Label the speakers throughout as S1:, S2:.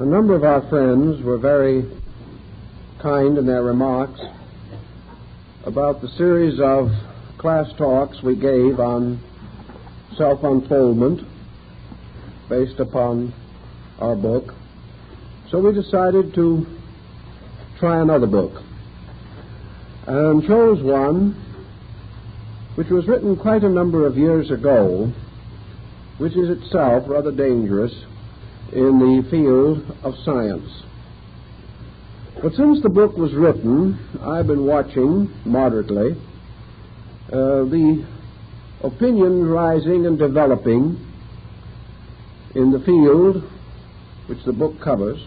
S1: A number of our friends were very kind in their remarks about the series of class talks we gave on self-unfoldment based upon our book. So we decided to try another book and chose one which was written quite a number of years ago, which is itself rather dangerous in the field of science. But since the book was written, I've been watching moderately the opinion rising and developing in the field which the book covers.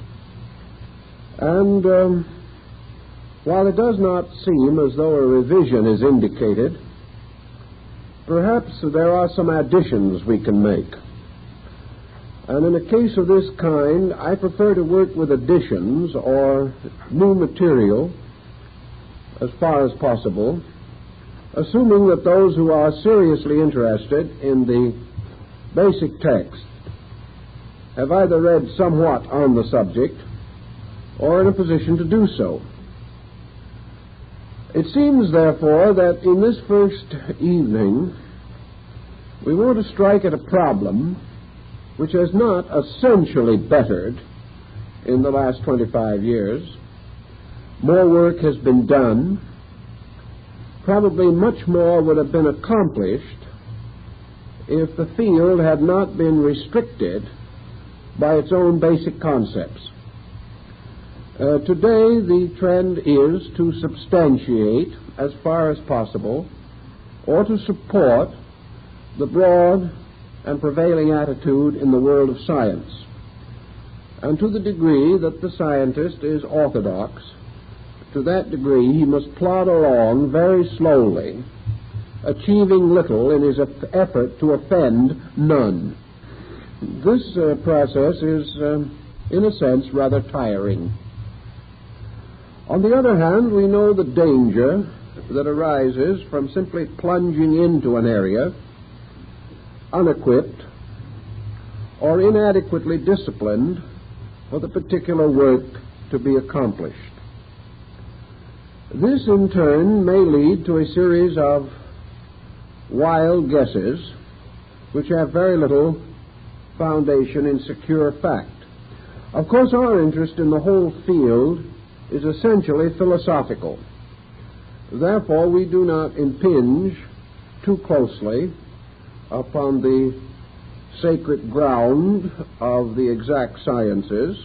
S1: And while it does not seem as though a revision is indicated, perhaps there are some additions we can make. And in a case of this kind, I prefer to work with additions or new material as far as possible, assuming that those who are seriously interested in the basic text have either read somewhat on the subject or in a position to do so. It seems, therefore, that in this first evening we want to strike at a problem which has not essentially bettered in the last 25 years. More work has been done. Probably much more would have been accomplished if the field had not been restricted by its own basic concepts. Today, the trend is to substantiate, as far as possible, or to support the broad and prevailing attitude in the world of science. And to the degree that the scientist is orthodox, to that degree he must plod along very slowly, achieving little in his effort to offend none. This process is, in a sense, rather tiring. On the other hand, we know the danger that arises from simply plunging into an area unequipped or inadequately disciplined for the particular work to be accomplished. This, in turn, may lead to a series of wild guesses which have very little foundation in secure fact. Of course, our interest in the whole field is essentially philosophical. Therefore, we do not impinge too closely upon the sacred ground of the exact sciences,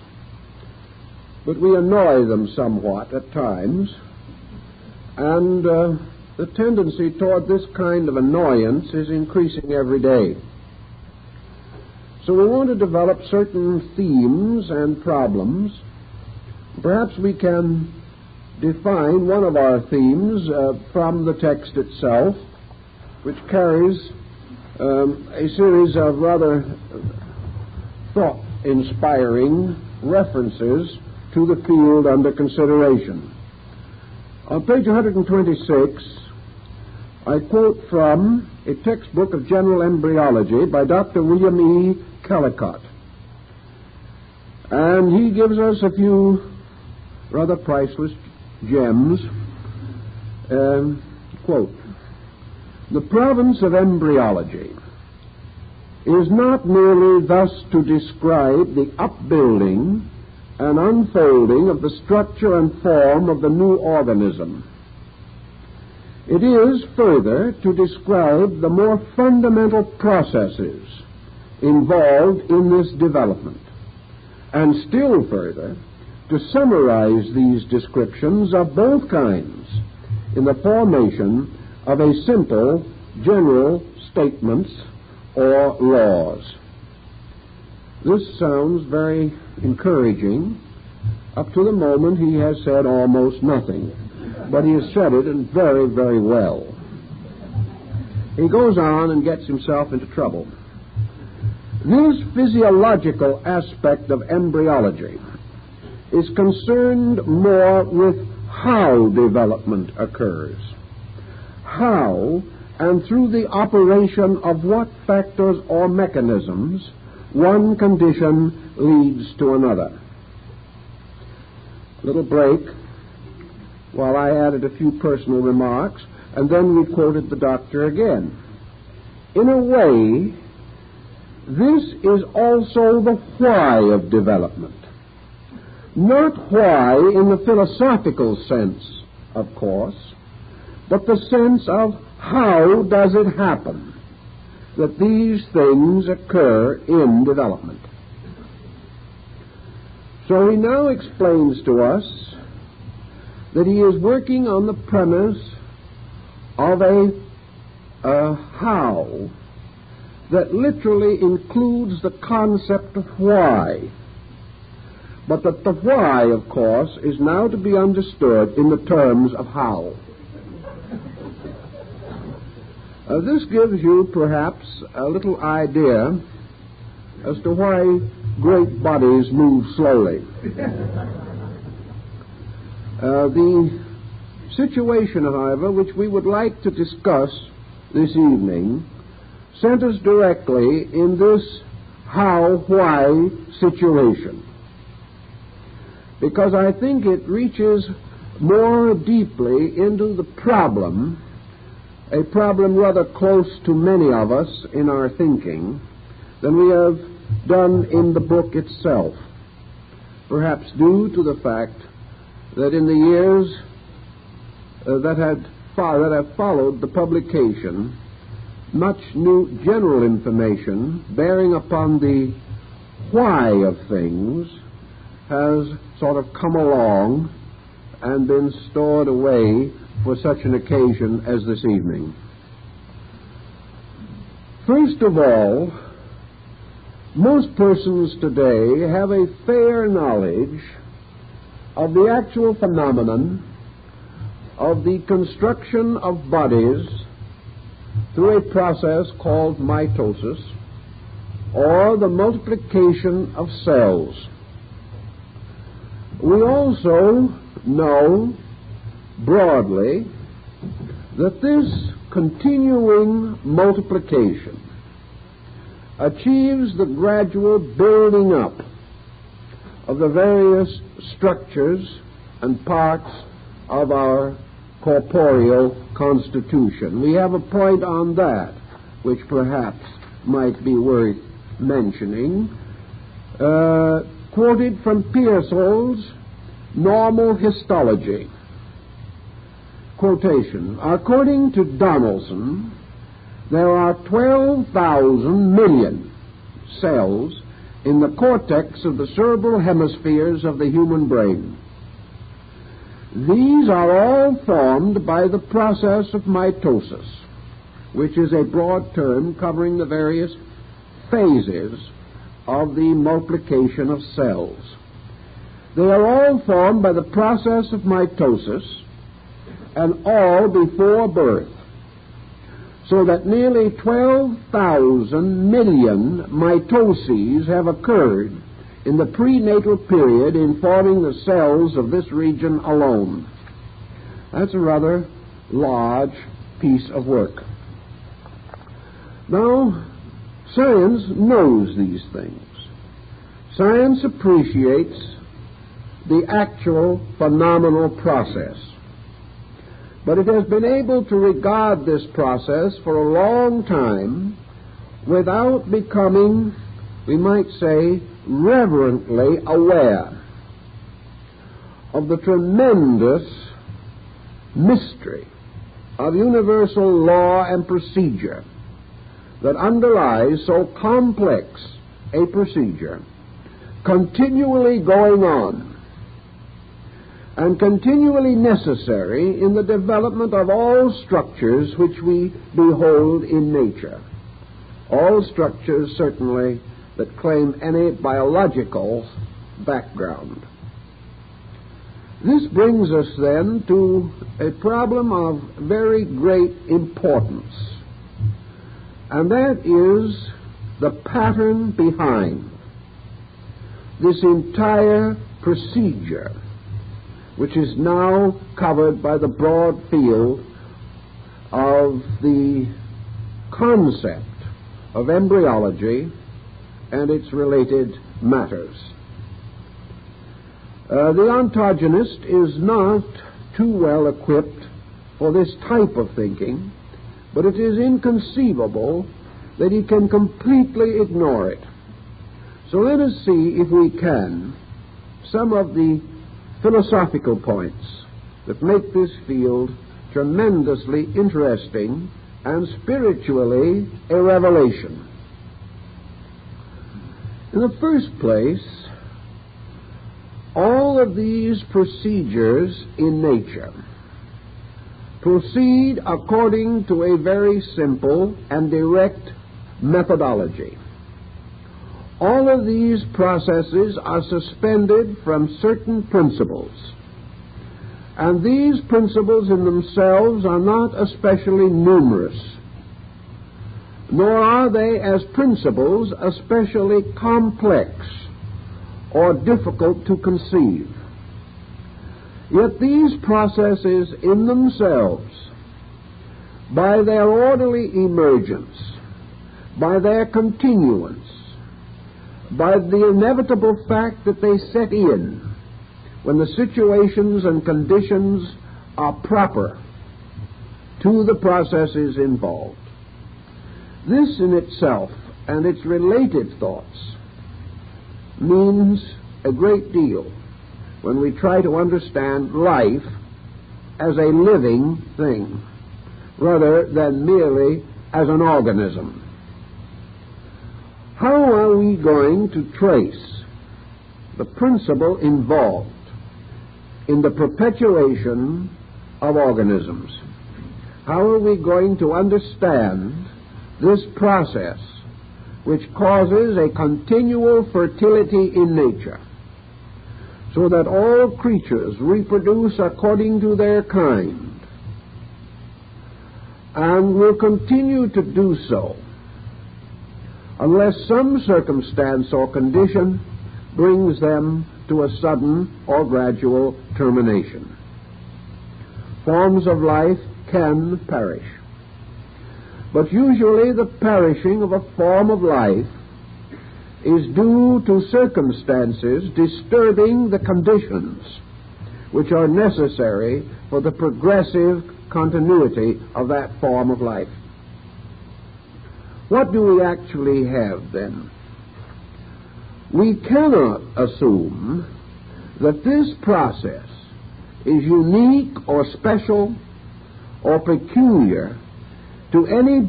S1: but we annoy them somewhat at times, and the tendency toward this kind of annoyance is increasing every day. So we want to develop certain themes and problems. Perhaps we can define one of our themes from the text itself, which carries a series of rather thought-inspiring references to the field under consideration. On page 126, I quote from a textbook of general embryology by Dr. William E. Kellicott. And he gives us a few rather priceless gems. Quote, "The province of embryology is not merely thus to describe the upbuilding and unfolding of the structure and form of the new organism. It is, further, to describe the more fundamental processes involved in this development, and still further, to summarize these descriptions of both kinds in the formation of a simple general statements or laws." This sounds very encouraging up to the moment he has said almost nothing, but he has said it and very, very well. He goes on and gets himself into trouble. "This physiological aspect of embryology is concerned more with how development occurs. How, and through the operation of what factors or mechanisms, one condition leads to another. little break while I added a few personal remarks, and then we quoted the doctor again. In a way, this is also the why of development. Not why in the philosophical sense, of course, but the sense of how does it happen that these things occur in development. So he now explains to us that he is working on the premise of a how that literally includes the concept of why, but that the why, of course, is now to be understood in the terms of how. This gives you perhaps a little idea as to why great bodies move slowly. The situation, however, which we would like to discuss this evening centers directly in this how-why situation, because I think it reaches more deeply into the problem, a problem rather close to many of us in our thinking, than we have done in the book itself, perhaps due to the fact that in the years that have followed the publication, much new general information bearing upon the why of things has sort of come along and been stored away for such an occasion as this evening. First of all, most persons today have a fair knowledge of the actual phenomenon of the construction of bodies through a process called mitosis, or the multiplication of cells. We also know broadly that this continuing multiplication achieves the gradual building up of the various structures and parts of our corporeal constitution. We have a point on that which perhaps might be worth mentioning, quoted from Pearsall's Normal Histology. Quotation: according to Donaldson, there are 12,000 million cells in the cortex of the cerebral hemispheres of the human brain. These are all formed by the process of mitosis, which is a broad term covering the various phases of the multiplication of cells. They are all formed by the process of mitosis, and all before birth, so that nearly 12,000 million mitoses have occurred in the prenatal period in forming the cells of this region alone. That's a rather large piece of work. Now, science knows these things. Science appreciates the actual phenomenal process. But it has been able to regard this process for a long time without becoming, we might say, reverently aware of the tremendous mystery of universal law and procedure that underlies so complex a procedure, continually going on and continually necessary in the development of all structures which we behold in nature. All structures, certainly, that claim any biological background. This brings us then to a problem of very great importance, and that is the pattern behind this entire procedure, which is now covered by the broad field of the concept of embryology and its related matters. The ontologist is not too well equipped for this type of thinking, but it is inconceivable that he can completely ignore it. So let us see, if we can, some of the philosophical points that make this field tremendously interesting and spiritually a revelation. In the first place, all of these procedures in nature proceed according to a very simple and direct methodology. All of these processes are suspended from certain principles, and these principles in themselves are not especially numerous, nor are they as principles especially complex or difficult to conceive. Yet these processes in themselves, by their orderly emergence, by their continuance, by the inevitable fact that they set in when the situations and conditions are proper to the processes involved. This in itself and its related thoughts means a great deal when we try to understand life as a living thing rather than merely as an organism. How are we going to trace the principle involved in the perpetuation of organisms? How are we going to understand this process which causes a continual fertility in nature, so that all creatures reproduce according to their kind, and will continue to do so unless some circumstance or condition brings them to a sudden or gradual termination? Forms of life can perish, but usually the perishing of a form of life is due to circumstances disturbing the conditions which are necessary for the progressive continuity of that form of life. What do we actually have then? We cannot assume that this process is unique or special or peculiar to any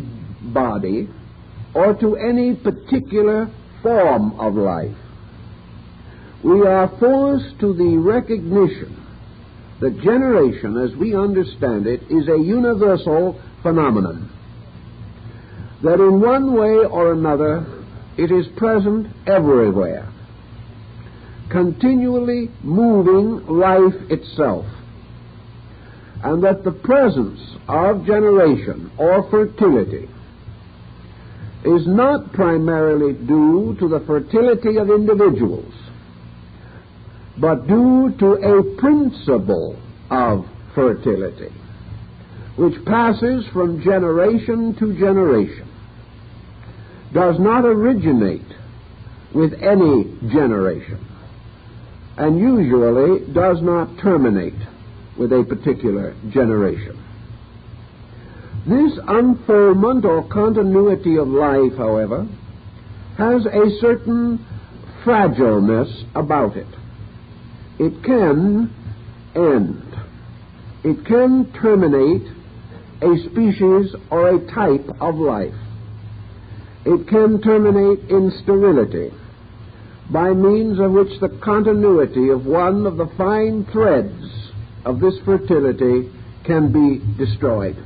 S1: body or to any particular form of life. We are forced to the recognition that generation, as we understand it, is a universal phenomenon, that in one way or another it is present everywhere, continually moving life itself, and that the presence of generation or fertility is not primarily due to the fertility of individuals, but due to a principle of fertility which passes from generation to generation, does not originate with any generation, and usually does not terminate with a particular generation. This unfoldment or continuity of life, however, has a certain fragileness about it. It can end. It can terminate a species or a type of life. It can terminate in sterility, by means of which the continuity of one of the fine threads of this fertility can be destroyed.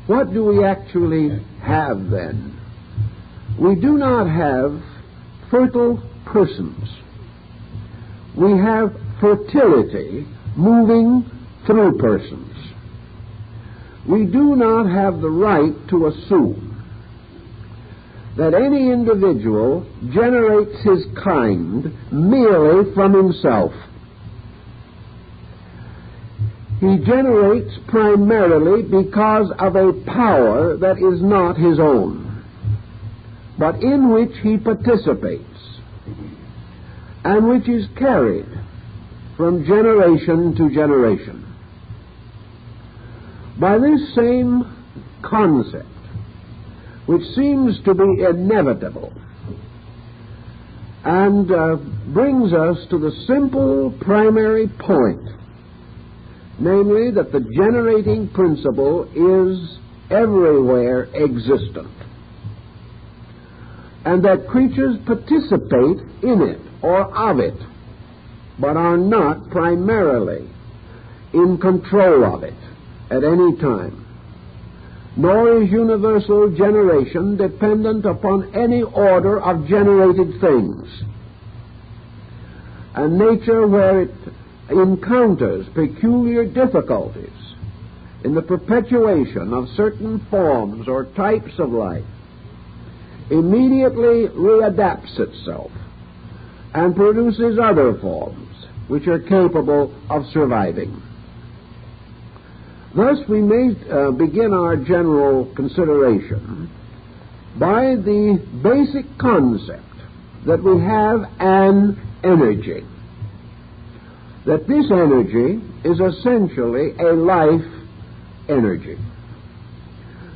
S1: What do we actually have then? We do not have fertile persons. We have fertility moving through persons. We do not have the right to assume that any individual generates his kind merely from himself. He generates primarily because of a power that is not his own, but in which he participates, and which is carried from generation to generation. By this same concept, which seems to be inevitable, and brings us to the simple primary point, namely that the generating principle is everywhere existent, and that creatures participate in it or of it, but are not primarily in control of it at any time. Nor is universal generation dependent upon any order of generated things. And nature, where it encounters peculiar difficulties in the perpetuation of certain forms or types of life, immediately readapts itself and produces other forms which are capable of surviving. Thus, we may begin our general consideration by the basic concept that we have an energy, that this energy is essentially a life energy,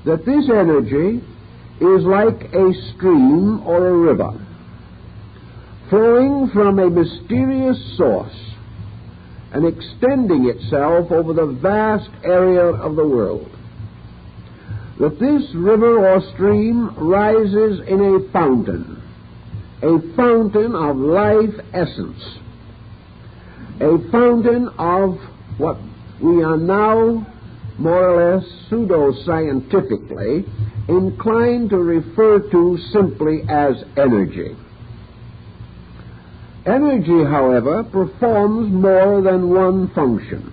S1: that this energy is like a stream or a river flowing from a mysterious source and extending itself over the vast area of the world. That this river or stream rises in a fountain of life essence, a fountain of what we are now more or less pseudo-scientifically inclined to refer to simply as energy. Energy, however, performs more than one function.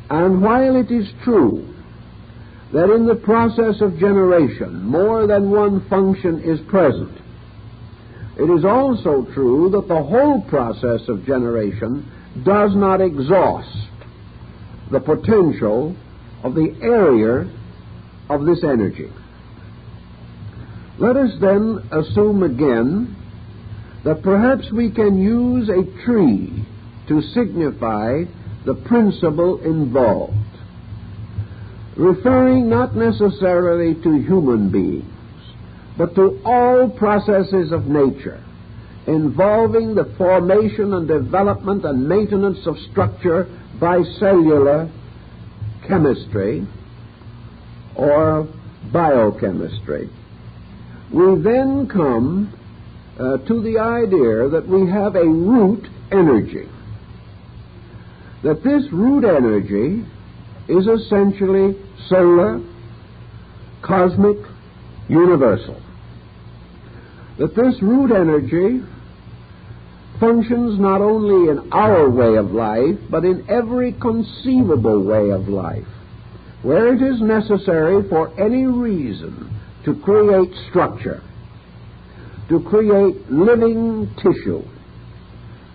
S1: And while it is true that in the process of generation more than one function is present, it is also true that the whole process of generation does not exhaust the potential of the area of this energy. Let us then assume again that perhaps we can use a tree to signify the principle involved, referring not necessarily to human beings, but to all processes of nature involving the formation and development and maintenance of structure by cellular chemistry or biochemistry. We then come to the idea that we have a root energy, that this root energy is essentially solar, cosmic, universal, that this root energy functions not only in our way of life, but in every conceivable way of life, where it is necessary for any reason to create structure, to create living tissue,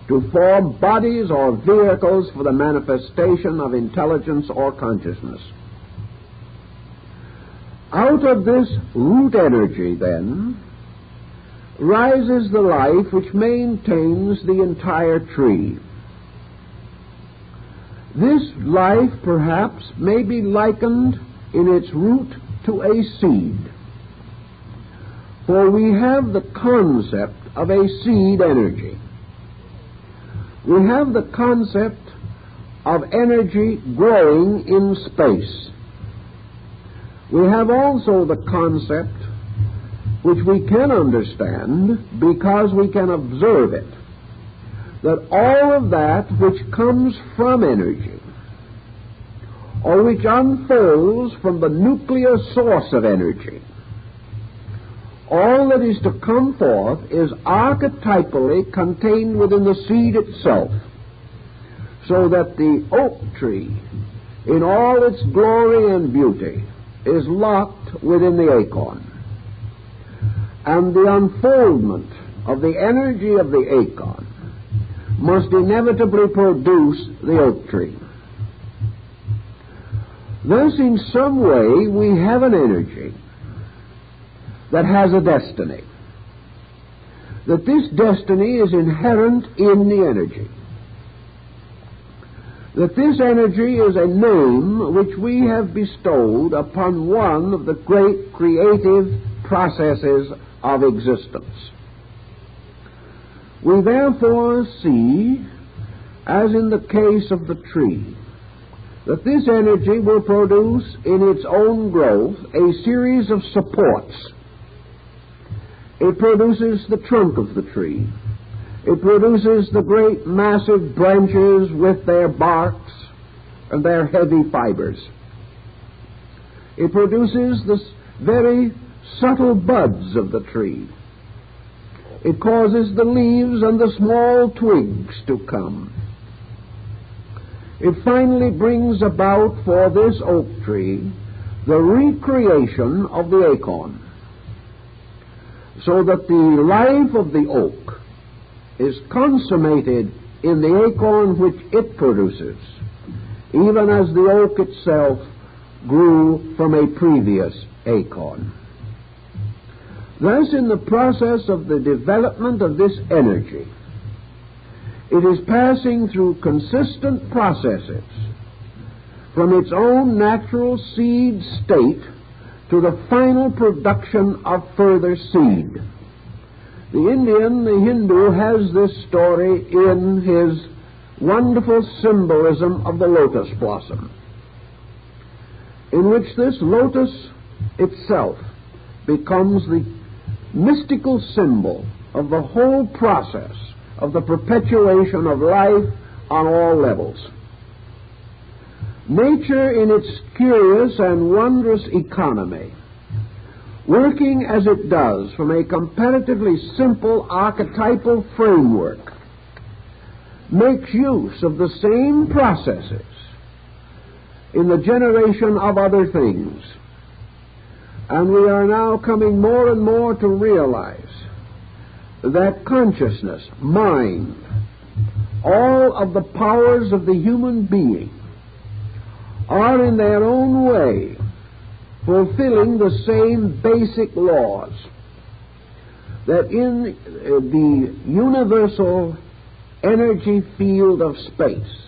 S1: to form bodies or vehicles for the manifestation of intelligence or consciousness. Out of this root energy, then, rises the life which maintains the entire tree. This life, perhaps, may be likened in its root to a seed, for we have the concept of a seed energy. We have the concept of energy growing in space. We have also the concept, which we can understand because we can observe it, that all of that which comes from energy, or which unfolds from the nuclear source of energy, all that is to come forth is archetypally contained within the seed itself, so that the oak tree, in all its glory and beauty, is locked within the acorn. And the unfoldment of the energy of the acorn must inevitably produce the oak tree. Thus, in some way, we have an energy that has a destiny, that this destiny is inherent in the energy, that this energy is a name which we have bestowed upon one of the great creative processes of existence. We therefore see, as in the case of the tree, that this energy will produce in its own growth a series of supports. It produces the trunk of the tree. It produces the great massive branches with their barks and their heavy fibers. It produces the very subtle buds of the tree. It causes the leaves and the small twigs to come. It finally brings about for this oak tree the recreation of the acorn, so that the life of the oak is consummated in the acorn which it produces, even as the oak itself grew from a previous acorn. Thus, in the process of the development of this energy, it is passing through consistent processes from its own natural seed state to the final production of further seed. The Indian, the Hindu, has this story in his wonderful symbolism of the lotus blossom, in which this lotus itself becomes the mystical symbol of the whole process of the perpetuation of life on all levels. Nature, in its curious and wondrous economy, working as it does from a comparatively simple archetypal framework, makes use of the same processes in the generation of other things. And we are now coming more and more to realize that consciousness, mind, all of the powers of the human being are in their own way fulfilling the same basic laws, that in the universal energy field of space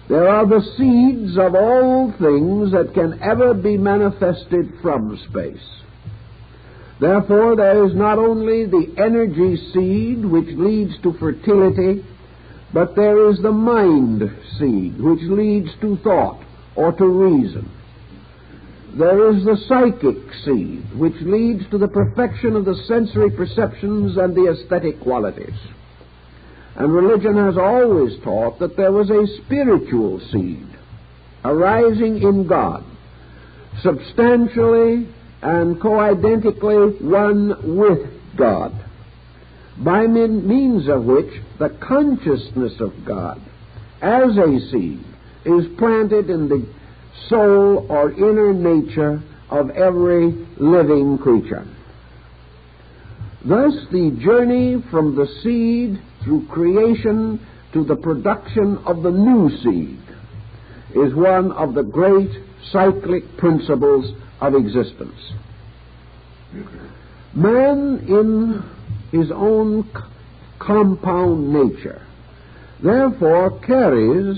S1: there are the seeds of all things that can ever be manifested from space. Therefore, there is not only the energy seed which leads to fertility, but there is the mind seed which leads to thought or to reason. There is the psychic seed which leads to the perfection of the sensory perceptions and the aesthetic qualities. And religion has always taught that there was a spiritual seed arising in God, substantially and co-identically one with God, by means of which the consciousness of God as a seed is planted in the soul or inner nature of every living creature. Thus, the journey from the seed through creation to the production of the new seed is one of the great cyclic principles of existence. Man, in his own compound nature, therefore carries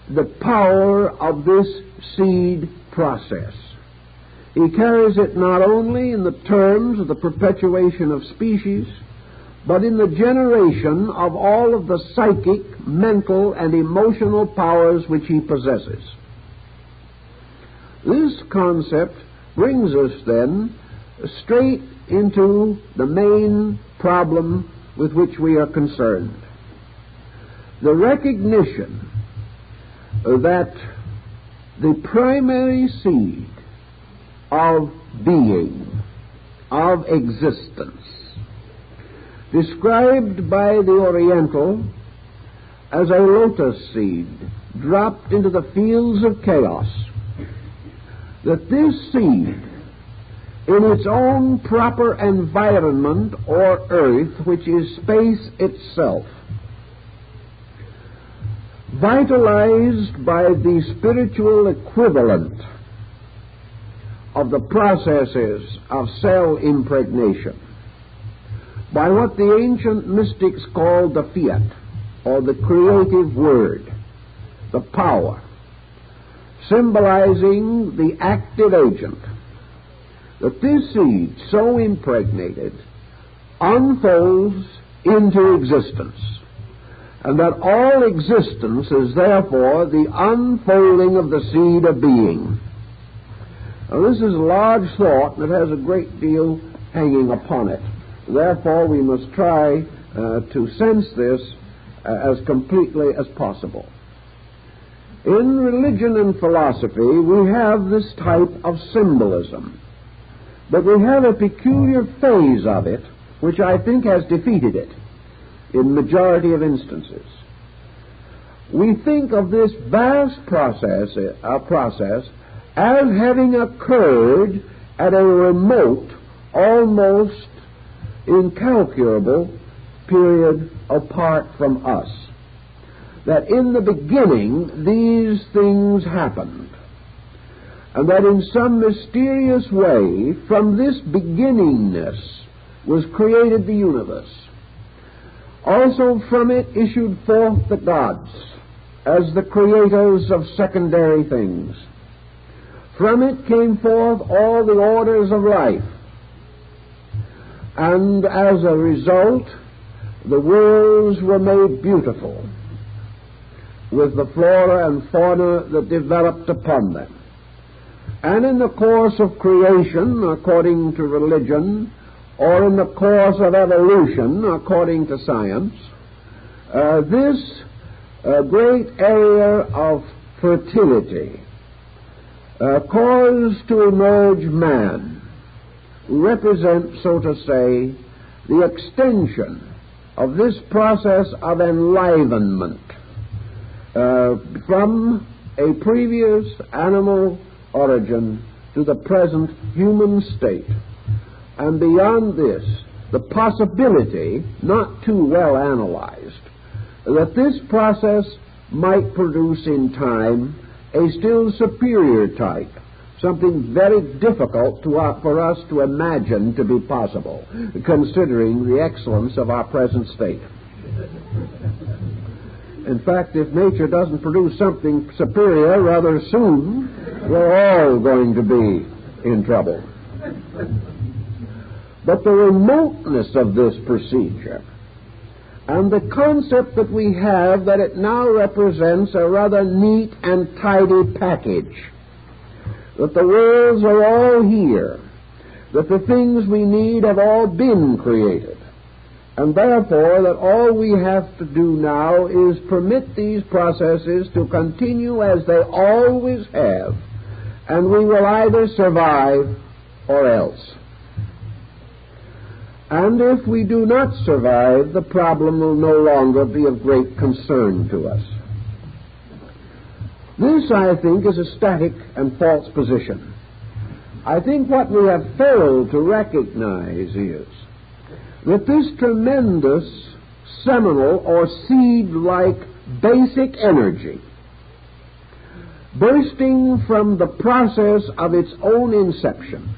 S1: the power of this seed process. He carries it not only in the terms of the perpetuation of species, but in the generation of all of the psychic, mental, and emotional powers which he possesses. This concept brings us then straight into the main problem with which we are concerned. The recognition that the primary seed of being, of existence, described by the Oriental as a lotus seed dropped into the fields of chaos, that this seed, in its own proper environment or earth, which is space itself, vitalized by the spiritual equivalent of the processes of cell impregnation, by what the ancient mystics called the fiat, or the creative word, the power, symbolizing the active agent, that this seed, so impregnated, unfolds into existence, and that all existence is therefore the unfolding of the seed of being. Now, this is a large thought, and it has a great deal hanging upon it. Therefore, we must try to sense this as completely as possible. In religion and philosophy, we have this type of symbolism, but we have a peculiar phase of it which I think has defeated it in majority of instances. We think of this vast process as having occurred at a remote, almost incalculable period apart from us. That in the beginning these things happened, and that in some mysterious way from this beginningness was created the universe. Also from it issued forth the gods as the creators of secondary things. From it came forth all the orders of life, and as a result the worlds were made beautiful with the flora and fauna that developed upon them. And in the course of creation, according to religion, or in the course of evolution, according to science, this great area of fertility caused to emerge man, represents, so to say, the extension of this process of enlivenment from a previous animal origin to the present human state. And beyond this, the possibility, not too well analyzed, that this process might produce in time a still superior type, something very difficult for us to imagine to be possible, considering the excellence of our present state. In fact, if nature doesn't produce something superior rather soon, we're all going to be in trouble. But the remoteness of this procedure and the concept that we have that it now represents a rather neat and tidy package, that the worlds are all here, that the things we need have all been created, and therefore that all we have to do now is permit these processes to continue as they always have, and we will either survive or else. And if we do not survive, the problem will no longer be of great concern to us. This, I think, is a static and false position. I think what we have failed to recognize is that this tremendous seminal or seed-like basic energy, bursting from the process of its own inception,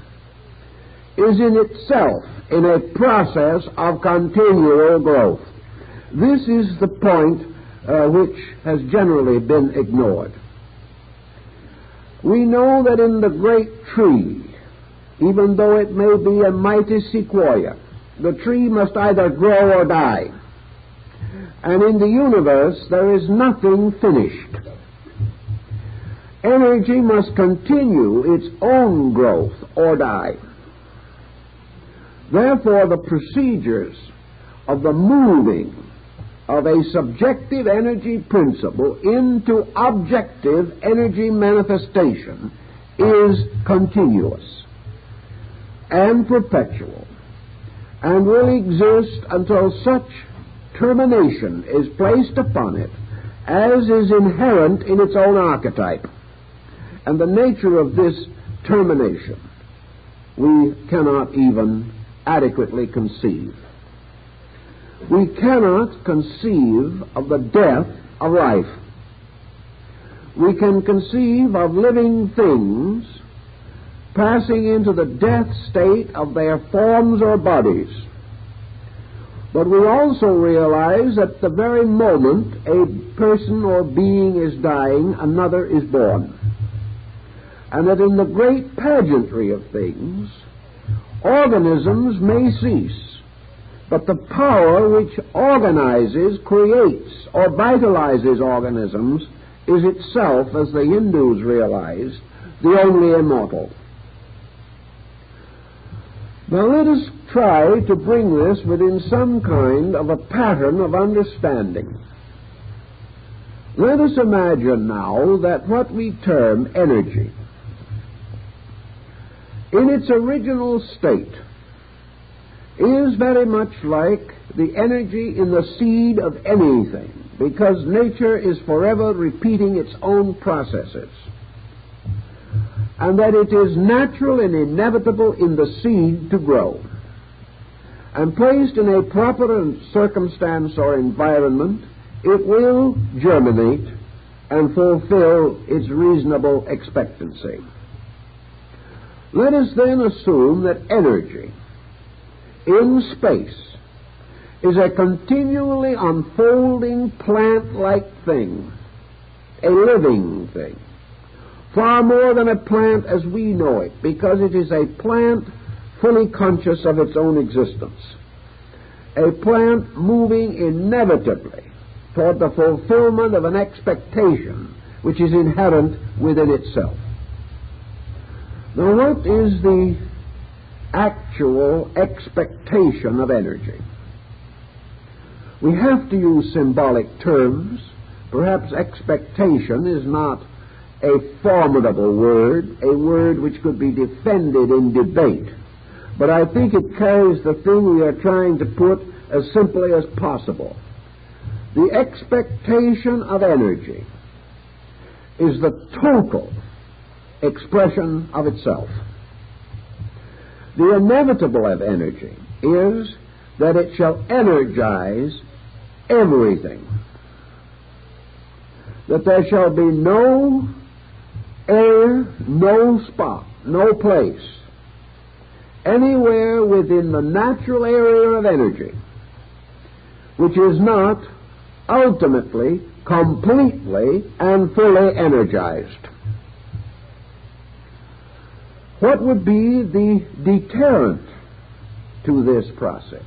S1: is in itself in a process of continual growth. This is the point which has generally been ignored. We know that in the great tree, even though it may be a mighty sequoia, the tree must either grow or die. And in the universe there is nothing finished. Energy must continue its own growth or die. Therefore, the procedures of the moving of a subjective energy principle into objective energy manifestation is continuous and perpetual, and will exist until such termination is placed upon it as is inherent in its own archetype. And the nature of this termination we cannot even adequately conceive. We cannot conceive of the death of life. We can conceive of living things passing into the death state of their forms or bodies. But we also realize that the very moment a person or being is dying, another is born. And that in the great pageantry of things, organisms may cease, but the power which organizes, creates, or vitalizes organisms is itself, as the Hindus realize, the only immortal. Now let us try to bring this within some kind of a pattern of understanding. Let us imagine now that what we term energy, in its original state, is very much like the energy in the seed of anything, because nature is forever repeating its own processes, and that it is natural and inevitable in the seed to grow, and placed in a proper circumstance or environment, it will germinate and fulfill its reasonable expectancy. Let us then assume that energy in space is a continually unfolding plant-like thing, a living thing, far more than a plant as we know it, because it is a plant fully conscious of its own existence, a plant moving inevitably toward the fulfillment of an expectation which is inherent within itself. Now, what is the actual expectation of energy? We have to use symbolic terms. Perhaps expectation is not a formidable word, a word which could be defended in debate, but I think it carries the thing we are trying to put as simply as possible. The expectation of energy is the total expression of itself. The inevitable of energy is that it shall energize everything, that there shall be no area, no spot, no place, anywhere within the natural area of energy which is not ultimately, completely, and fully energized. What would be the deterrent to this process?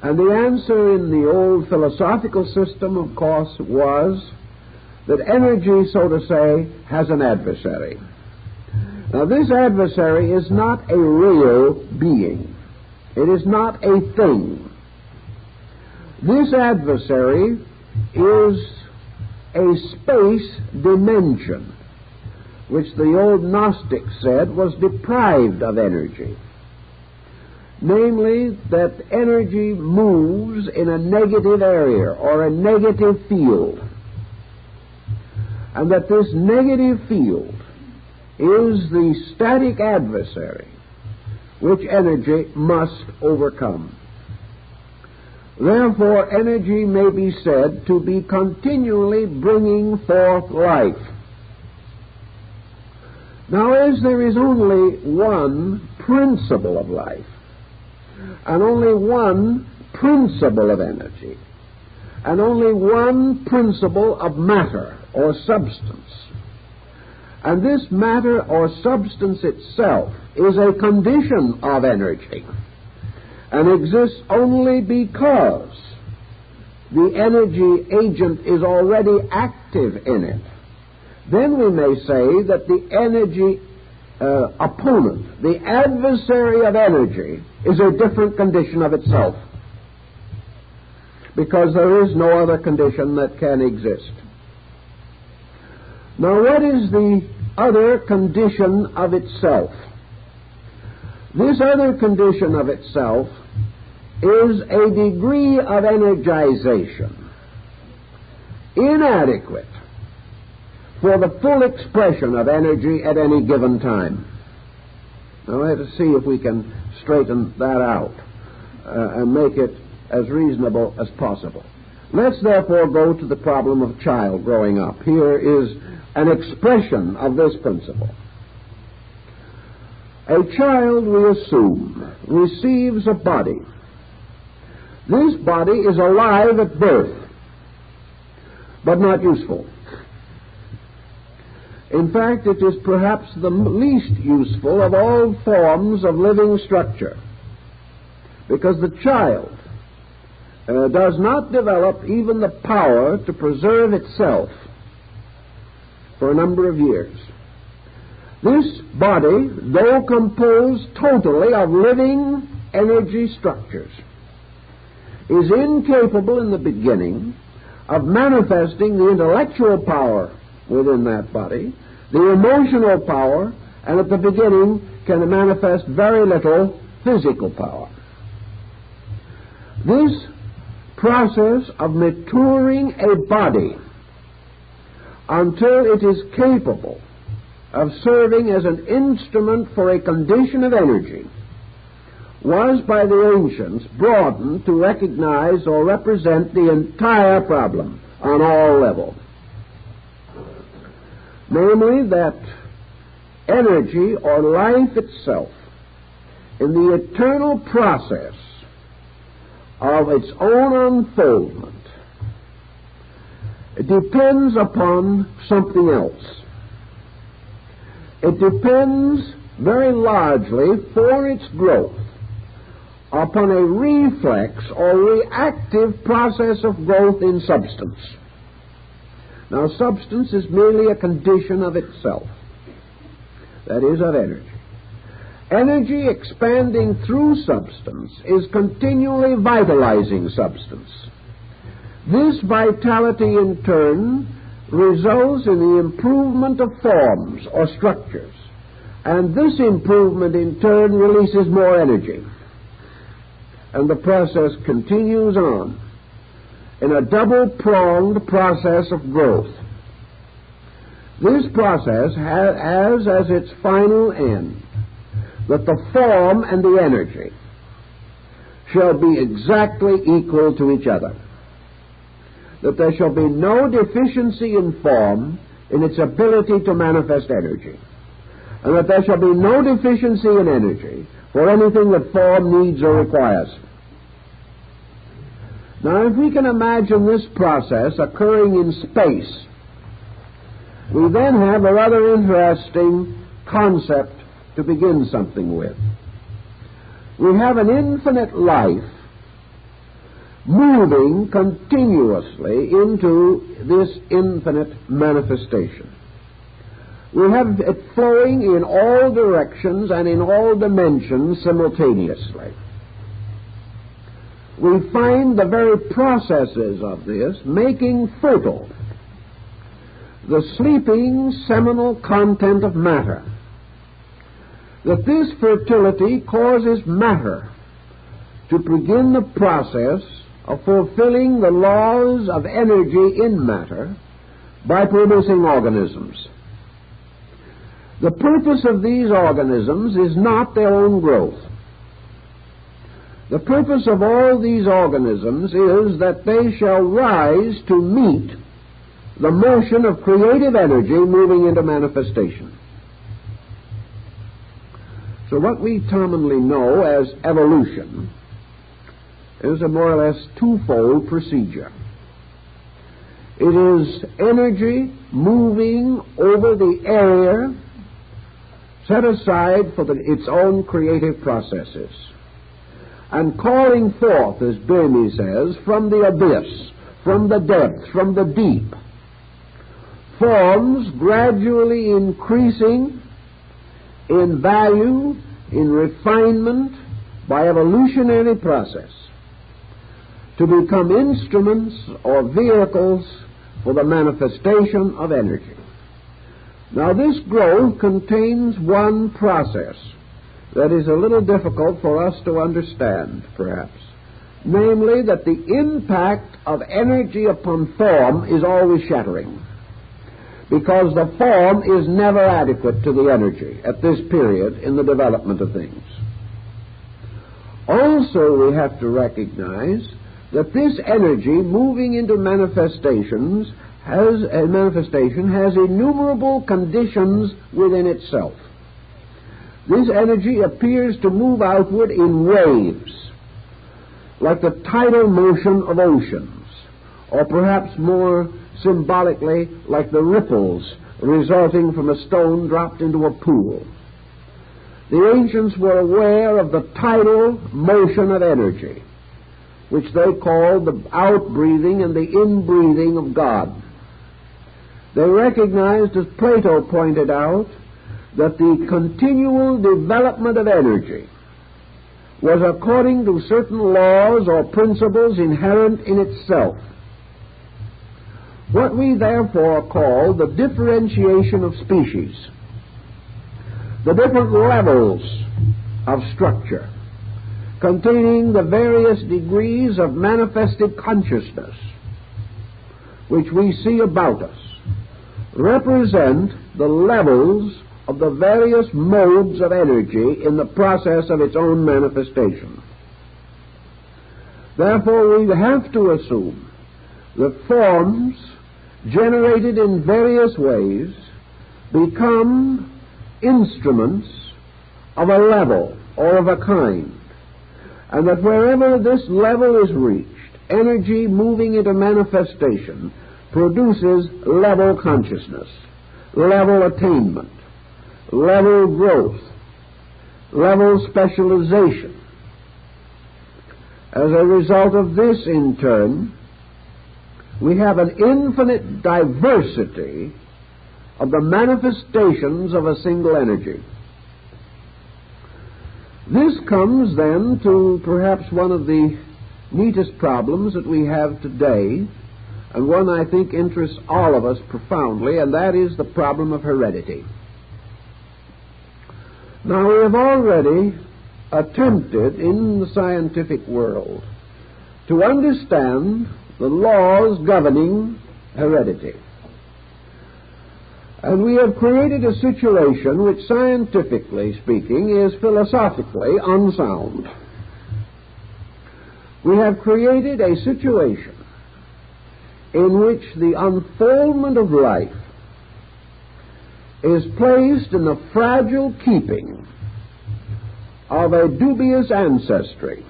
S1: And the answer in the old philosophical system, of course, was that energy, so to say, has an adversary. Now, this adversary is not a real being. It is not a thing. This adversary is a space dimension, which the old Gnostics said was deprived of energy. Namely, that energy moves in a negative area or a negative field, and that this negative field is the static adversary which energy must overcome. Therefore, energy may be said to be continually bringing forth life. Now, as there is only one principle of life, and only one principle of energy, and only one principle of matter or substance, and this matter or substance itself is a condition of energy, and exists only because the energy agent is already active in it, then we may say that the energy opponent, the adversary of energy, is a different condition of itself, because there is no other condition that can exist. Now, what is the other condition of itself? This other condition of itself is a degree of energization inadequate for the full expression of energy at any given time. Now, let us see if we can straighten that out and make it as reasonable as possible. Let's therefore go to the problem of a child growing up. Here is an expression of this principle. A child, we assume, receives a body This body is alive at birth, but not useful. In fact, it is perhaps the least useful of all forms of living structure, because the child does not develop even the power to preserve itself for a number of years. This body, though composed totally of living energy structures, is incapable in the beginning of manifesting the intellectual power within that body, the emotional power, and at the beginning can manifest very little physical power. This process of maturing a body until it is capable of serving as an instrument for a condition of energy was by the ancients broadened to recognize or represent the entire problem on all levels. Namely, that energy or life itself, in the eternal process of its own unfoldment, it depends upon something else. It depends very largely for its growth upon a reflex or reactive process of growth in substance. Now, substance is merely a condition of itself, that is, of energy. Energy expanding through substance is continually vitalizing substance. This vitality, in turn, results in the improvement of forms or structures, and this improvement, in turn, releases more energy. And the process continues on in a double-pronged process of growth. This process has as its final end that the form and the energy shall be exactly equal to each other, that there shall be no deficiency in form in its ability to manifest energy, and that there shall be no deficiency in energy for anything that form needs or requires. Now, if we can imagine this process occurring in space, we then have a rather interesting concept to begin something with. We have an infinite life moving continuously into this infinite manifestation. We have it flowing in all directions and in all dimensions simultaneously. We find the very processes of this making fertile the sleeping seminal content of matter, that this fertility causes matter to begin the process of fulfilling the laws of energy in matter by producing organisms. The purpose of these organisms is not their own growth. The purpose of all these organisms is that they shall rise to meet the motion of creative energy moving into manifestation. So what we commonly know as evolution is a more or less twofold procedure. It is energy moving over the area set aside for its own creative processes, and calling forth, as Berney says, from the abyss, from the depth, from the deep, forms gradually increasing in value, in refinement, by evolutionary process, to become instruments or vehicles for the manifestation of energy. Now, this growth contains one process that is a little difficult for us to understand, perhaps, namely that the impact of energy upon form is always shattering, because the form is never adequate to the energy at this period in the development of things. Also, we have to recognize that this energy moving into manifestation has innumerable conditions within itself. This energy appears to move outward in waves. like the tidal motion of oceans, or perhaps more symbolically, like the ripples resulting from a stone dropped into a pool. The ancients were aware of the tidal motion of energy, which they called the outbreathing and the inbreathing of God. They recognized, as Plato pointed out, that the continual development of energy was according to certain laws or principles inherent in itself. What we therefore call the differentiation of species, the different levels of structure, containing the various degrees of manifested consciousness which we see about us, represent the levels of the various modes of energy in the process of its own manifestation. Therefore, we have to assume that forms generated in various ways become instruments of a level or of a kind, and that wherever this level is reached, energy moving into manifestation produces level consciousness, level attainment, level growth, level specialization. As a result of this, in turn, we have an infinite diversity of the manifestations of a single energy. This comes then to perhaps one of the neatest problems that we have today, and one I think interests all of us profoundly, and that is the problem of heredity. Now, we have already attempted in the scientific world to understand the laws governing heredity. And we have created a situation which, scientifically speaking, is philosophically unsound. We have created a situation in which the unfoldment of life is placed in the fragile keeping of a dubious ancestry,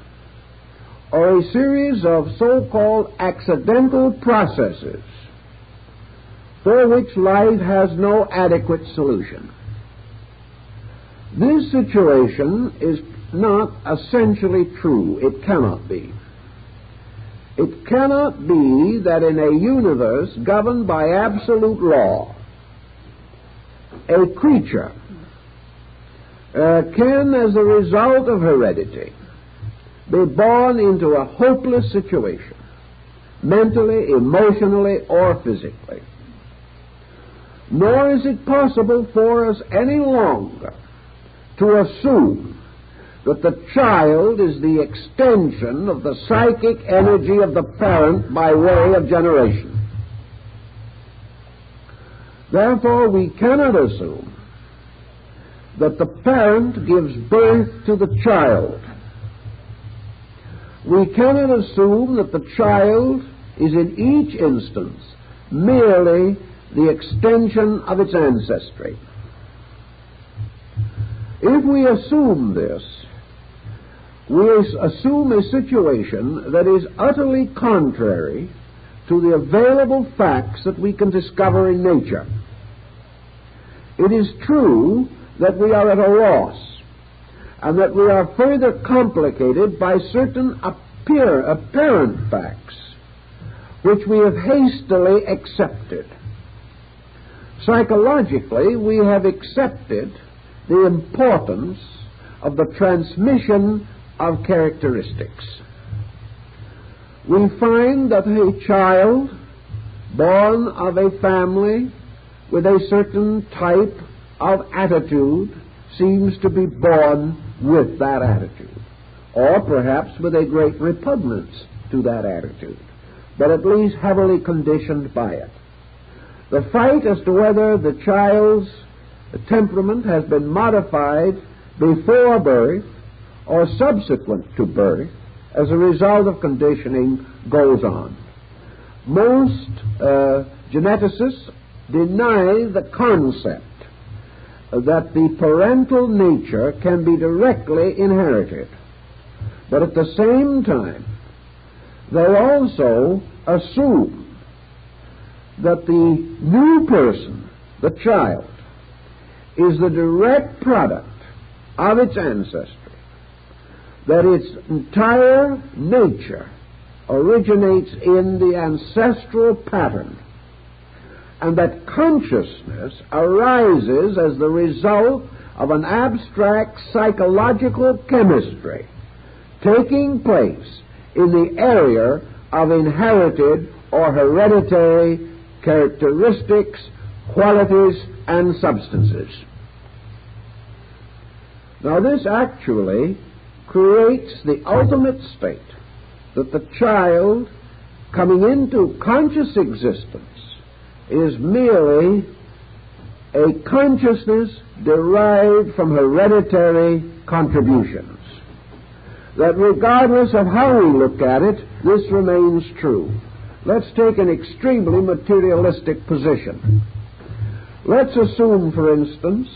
S1: or a series of so-called accidental processes for which life has no adequate solution. This situation is not essentially true. It cannot be. It cannot be that in a universe governed by absolute law, a creature can, as a result of heredity, be born into a hopeless situation, mentally, emotionally, or physically. Nor is it possible for us any longer to assume that the child is the extension of the psychic energy of the parent by way of generation. Therefore, we cannot assume that the parent gives birth to the child. We cannot assume that the child is in each instance merely the extension of its ancestry. If we assume this, we assume a situation that is utterly contrary to the available facts that we can discover in nature. It is true that we are at a loss, and that we are further complicated by certain apparent facts which we have hastily accepted. Psychologically, we have accepted the importance of the transmission of characteristics. We find that a child born of a family with a certain type of attitude seems to be born with that attitude, or perhaps with a great repugnance to that attitude, but at least heavily conditioned by it. The fight as to whether the child's temperament has been modified before birth or subsequent to birth as a result of conditioning goes on. Most geneticists deny the concept that the parental nature can be directly inherited. But at the same time, they also assume that the new person, the child, is the direct product of its ancestry, that its entire nature originates in the ancestral pattern, and that consciousness arises as the result of an abstract psychological chemistry taking place in the area of inherited or hereditary characteristics, qualities, and substances. Now, this actually creates the ultimate state that the child coming into conscious existence is merely a consciousness derived from hereditary contributions. That regardless of how we look at it, this remains true. Let's take an extremely materialistic position. Let's assume, for instance,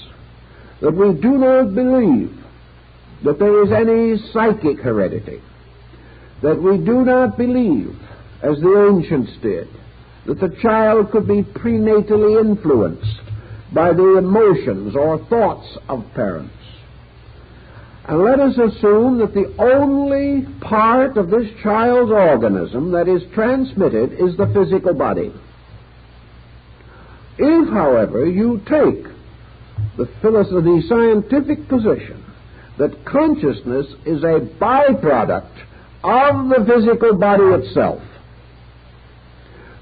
S1: that we do not believe that there is any psychic heredity, that we do not believe, as the ancients did, that the child could be prenatally influenced by the emotions or thoughts of parents. And let us assume that the only part of this child's organism that is transmitted is the physical body. If, however, you take the scientific position that consciousness is a byproduct of the physical body itself,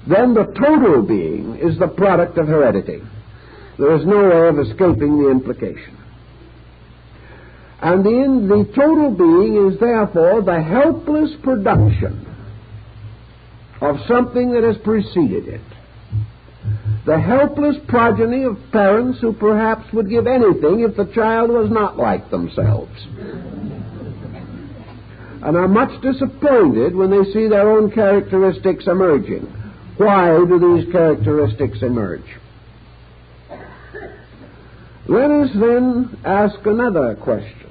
S1: then the total being is the product of heredity. There is no way of escaping the implication. And the total being is therefore the helpless production of something that has preceded it. The helpless progeny of parents who perhaps would give anything if the child was not like themselves, and are much disappointed when they see their own characteristics emerging. Why do these characteristics emerge? Let us then ask another question.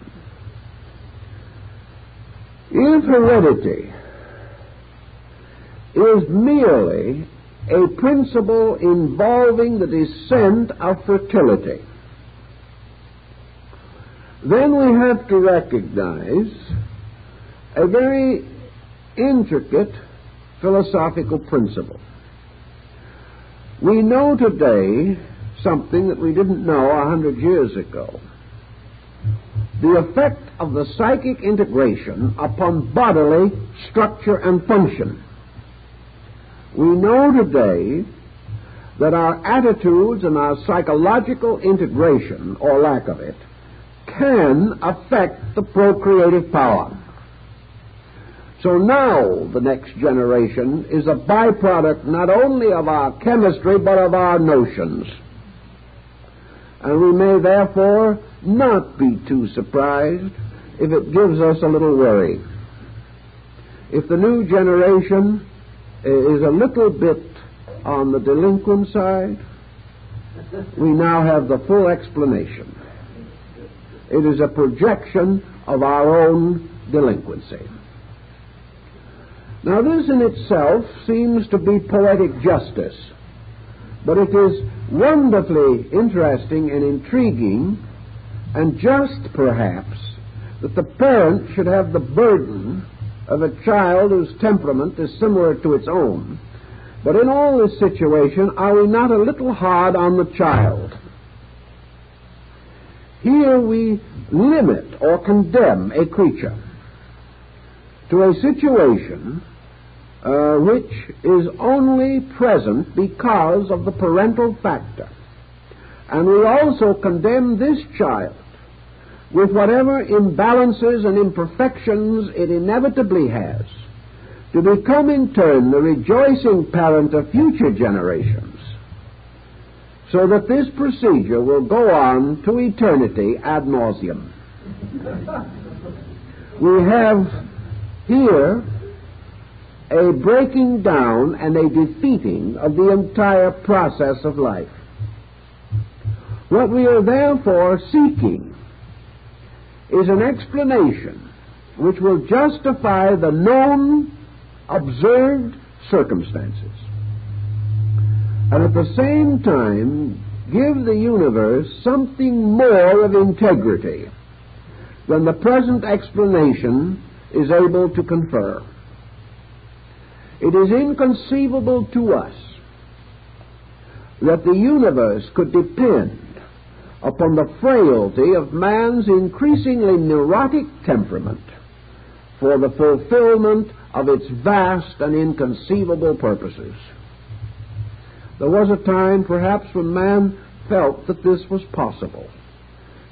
S1: If heredity is merely a principle involving the descent of fertility, then we have to recognize a very intricate philosophical principle. We know today something that we didn't know 100 years ago: the effect of the psychic integration upon bodily structure and function. We know today that our attitudes and our psychological integration, or lack of it, can affect the procreative power. So now the next generation is a byproduct not only of our chemistry but of our notions. And we may therefore not be too surprised if it gives us a little worry. If the new generation is a little bit on the delinquent side, we now have the full explanation. It is a projection of our own delinquency. Now, this in itself seems to be poetic justice, but it is wonderfully interesting and intriguing, and just perhaps, that the parent should have the burden of a child whose temperament is similar to its own. But in all this situation, are we not a little hard on the child? Here we limit or condemn a creature to a situation which is only present because of the parental factor. And we also condemn this child with whatever imbalances and imperfections it inevitably has to become in turn the rejoicing parent of future generations, so that this procedure will go on to eternity ad nauseum. We have here a breaking down and a defeating of the entire process of life. What we are therefore seeking is an explanation which will justify the known observed circumstances, and at the same time give the universe something more of integrity than the present explanation is able to confer. It is inconceivable to us that the universe could depend upon the frailty of man's increasingly neurotic temperament for the fulfillment of its vast and inconceivable purposes. There was a time, perhaps, when man felt that this was possible,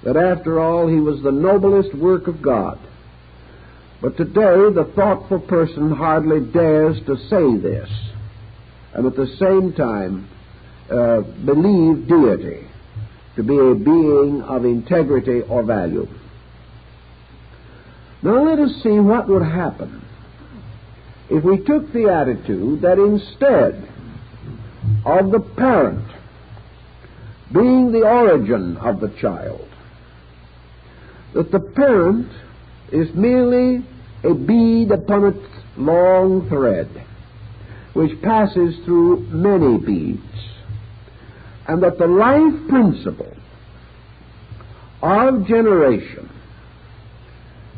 S1: that after all he was the noblest work of God. But today the thoughtful person hardly dares to say this, and at the same time believe deity to be a being of integrity or value. Now let us see what would happen if we took the attitude that instead of the parent being the origin of the child, that the parent is merely a bead upon its long thread, which passes through many beads, and that the life principle of generation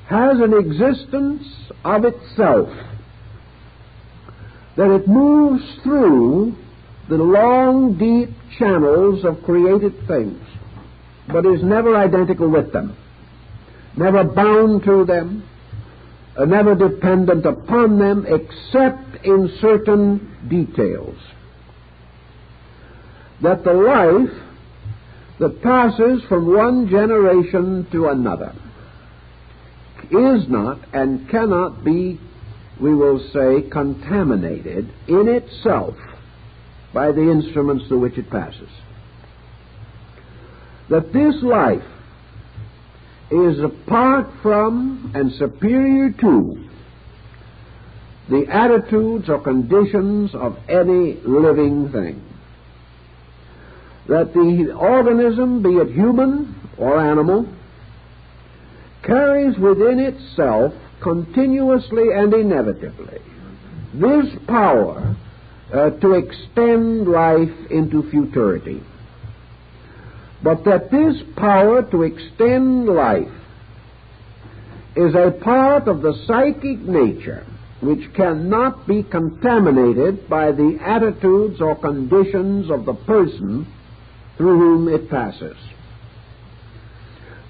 S1: has an existence of itself, that it moves through the long, deep channels of created things, but is never identical with them, never bound to them, never dependent upon them except in certain details. That the life that passes from one generation to another is not and cannot be, we will say, contaminated in itself by the instruments through which it passes. That this life is apart from and superior to the attitudes or conditions of any living thing. That the organism, be it human or animal, carries within itself continuously and inevitably this power to extend life into futurity. But that this power to extend life is a part of the psychic nature which cannot be contaminated by the attitudes or conditions of the person through whom it passes.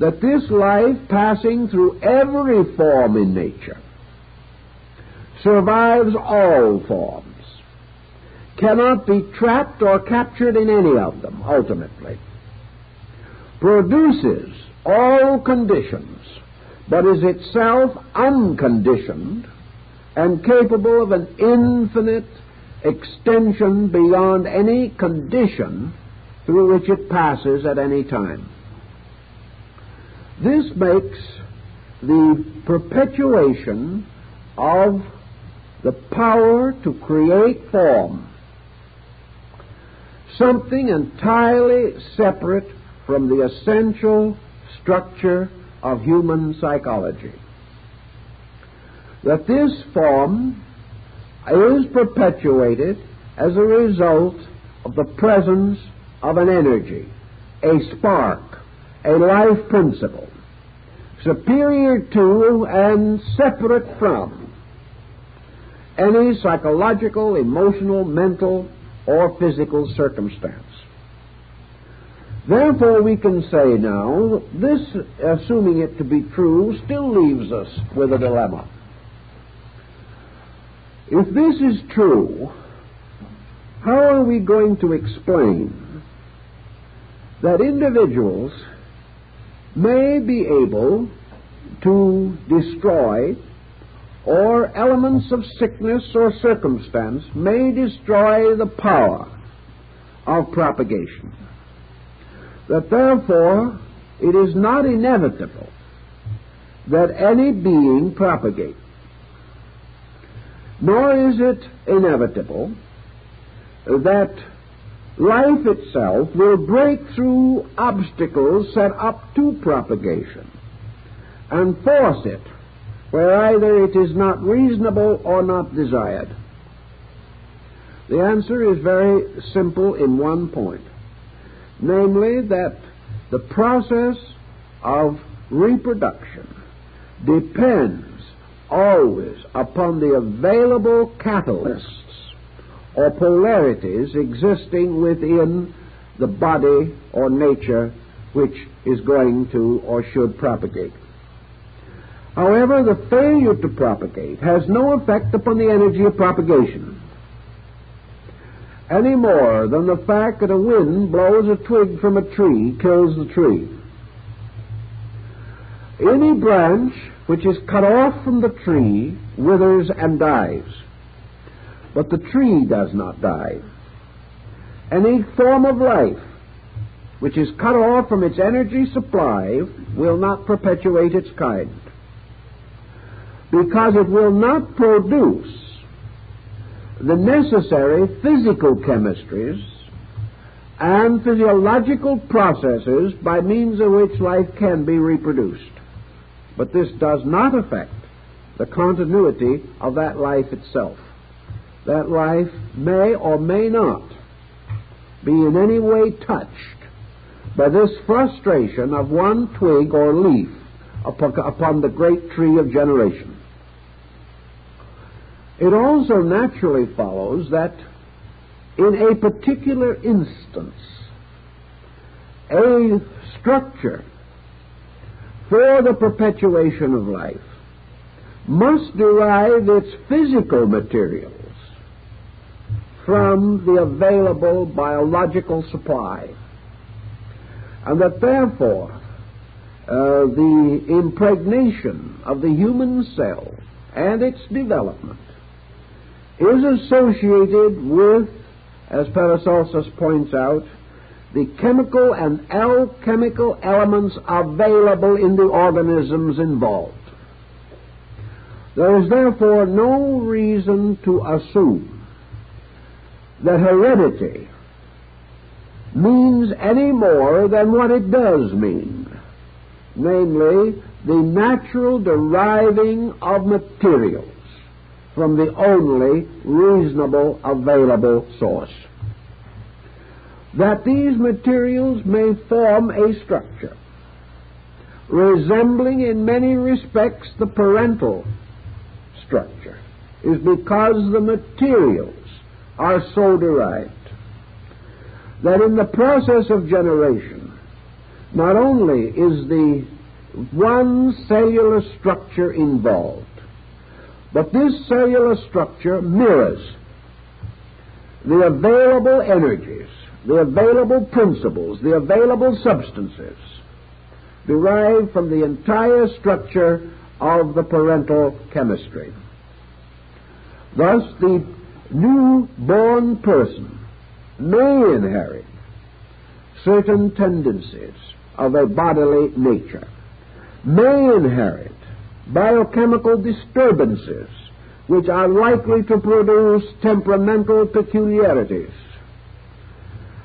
S1: That this life, passing through every form in nature, survives all forms, cannot be trapped or captured in any of them ultimately, produces all conditions, but is itself unconditioned and capable of an infinite extension beyond any condition through which it passes at any time. This makes the perpetuation of the power to create form something entirely separate from the essential structure of human psychology. That this form is perpetuated as a result of the presence of an energy, a spark, a life principle, superior to and separate from any psychological, emotional, mental, or physical circumstance. Therefore, we can say now, this, assuming it to be true, still leaves us with a dilemma. If this is true, how are we going to explain that individuals may be able to destroy, or elements of sickness or circumstance may destroy the power of propagation? That therefore it is not inevitable that any being propagate, nor is it inevitable that life itself will break through obstacles set up to propagation and force it where either it is not reasonable or not desired? The answer is very simple in one point, namely that the process of reproduction depends always upon the available catalysts or polarities existing within the body or nature which is going to or should propagate. However, the failure to propagate has no effect upon the energy of propagation, any more than the fact that a wind blows a twig from a tree kills the tree. Any branch which is cut off from the tree withers and dies, but the tree does not die. Any form of life which is cut off from its energy supply will not perpetuate its kind, because it will not produce the necessary physical chemistries and physiological processes by means of which life can be reproduced. But this does not affect the continuity of that life itself. That life may or may not be in any way touched by this frustration of one twig or leaf upon the great tree of generation. It also naturally follows that in a particular instance, a structure for the perpetuation of life must derive its physical materials from the available biological supply, and that therefore the impregnation of the human cell and its development is associated with, as Paracelsus points out, the chemical and alchemical elements available in the organisms involved. There is therefore no reason to assume that heredity means any more than what it does mean, namely the natural deriving of materials from the only reasonable available source. That these materials may form a structure resembling in many respects the parental structure is because the materials are so derived. That in the process of generation, not only is the one cellular structure involved, but this cellular structure mirrors the available energies, the available principles, the available substances derived from the entire structure of the parental chemistry. Thus, the newborn person may inherit certain tendencies of a bodily nature, may inherit biochemical disturbances which are likely to produce temperamental peculiarities.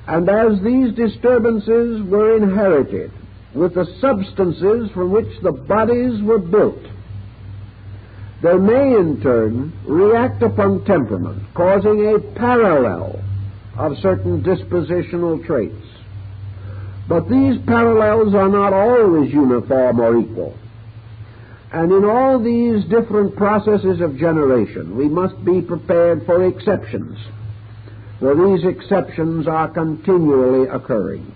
S1: And as these disturbances were inherited with the substances from which the bodies were built, they may in turn react upon temperament, causing a parallel of certain dispositional traits. But these parallels are not always uniform or equal. And in all these different processes of generation, we must be prepared for exceptions, for these exceptions are continually occurring.